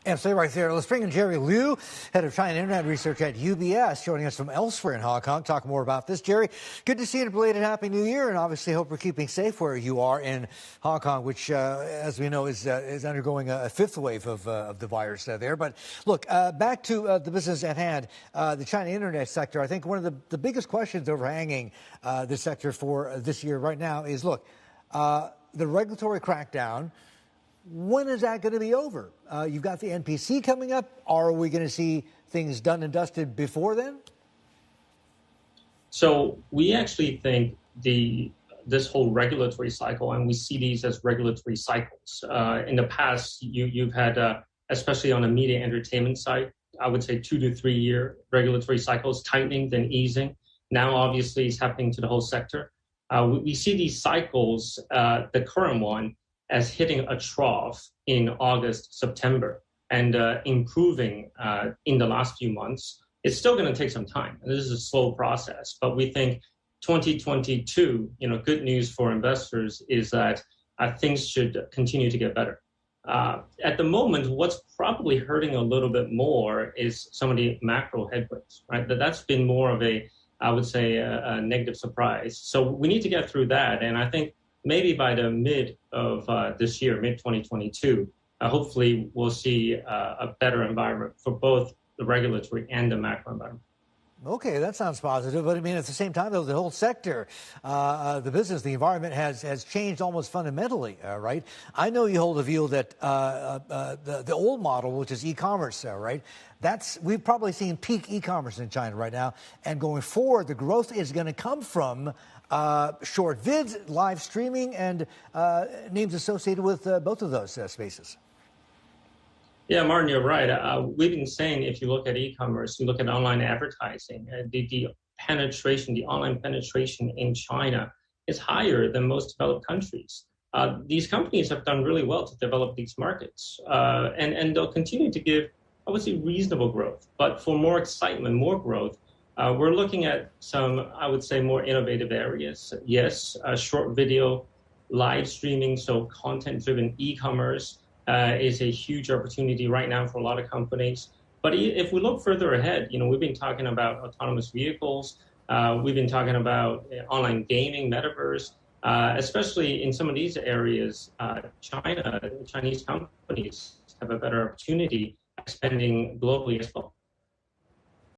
Absolutely right there. Let's bring in Jerry Liu, head of China Internet Research at UBS, joining us from elsewhere in Hong Kong. Talk more about this. Jerry, good to see you, and belated Happy New Year, and obviously hope we're keeping safe where you are in Hong Kong, which, as we know, is undergoing a fifth wave of the virus there. But look, back to the business at hand, the China Internet sector. I think one of the biggest questions overhanging this sector for this year right now is, look, the regulatory crackdown. When is that going to be over? You've got the NPC coming up. Are we going to see things done and dusted before then? So we actually think this whole regulatory cycle, and we see these as regulatory cycles. In the past, you've had, especially on the media entertainment side, I would say 2 to 3 year regulatory cycles, tightening then easing. Now, obviously, it's happening to the whole sector. We see these cycles, the current one, as hitting a trough in August, September, and improving in the last few months. It's still going to take some time. And this is a slow process, but we think 2022, good news for investors is that things should continue to get better. At the moment, what's probably hurting a little bit more is some of the macro headwinds, right? That's been more of I would say, a negative surprise. So we need to get through that. And I think maybe by the mid of this year, mid-2022, hopefully we'll see a better environment for both the regulatory and the macro environment. Okay, that sounds positive. But I mean, at the same time, though, the whole sector, the business, the environment has changed almost fundamentally, right? I know you hold a view that the old model, which is e-commerce, right? We've probably seen peak e-commerce in China right now. And going forward, the growth is going to come from short vids, live streaming, and names associated with both of those spaces. Yeah, Martin, you're right. We've been saying if you look at e-commerce, you look at online advertising, the penetration, the online penetration in China is higher than most developed countries. These companies have done really well to develop these markets, and they'll continue to give, I would say, reasonable growth. But for more excitement, more growth, we're looking at some, I would say, more innovative areas. Yes, short video, live streaming, so content-driven e-commerce is a huge opportunity right now for a lot of companies. But if we look further ahead, we've been talking about autonomous vehicles. We've been talking about online gaming, metaverse, especially in some of these areas. Chinese companies have a better opportunity expanding globally as well.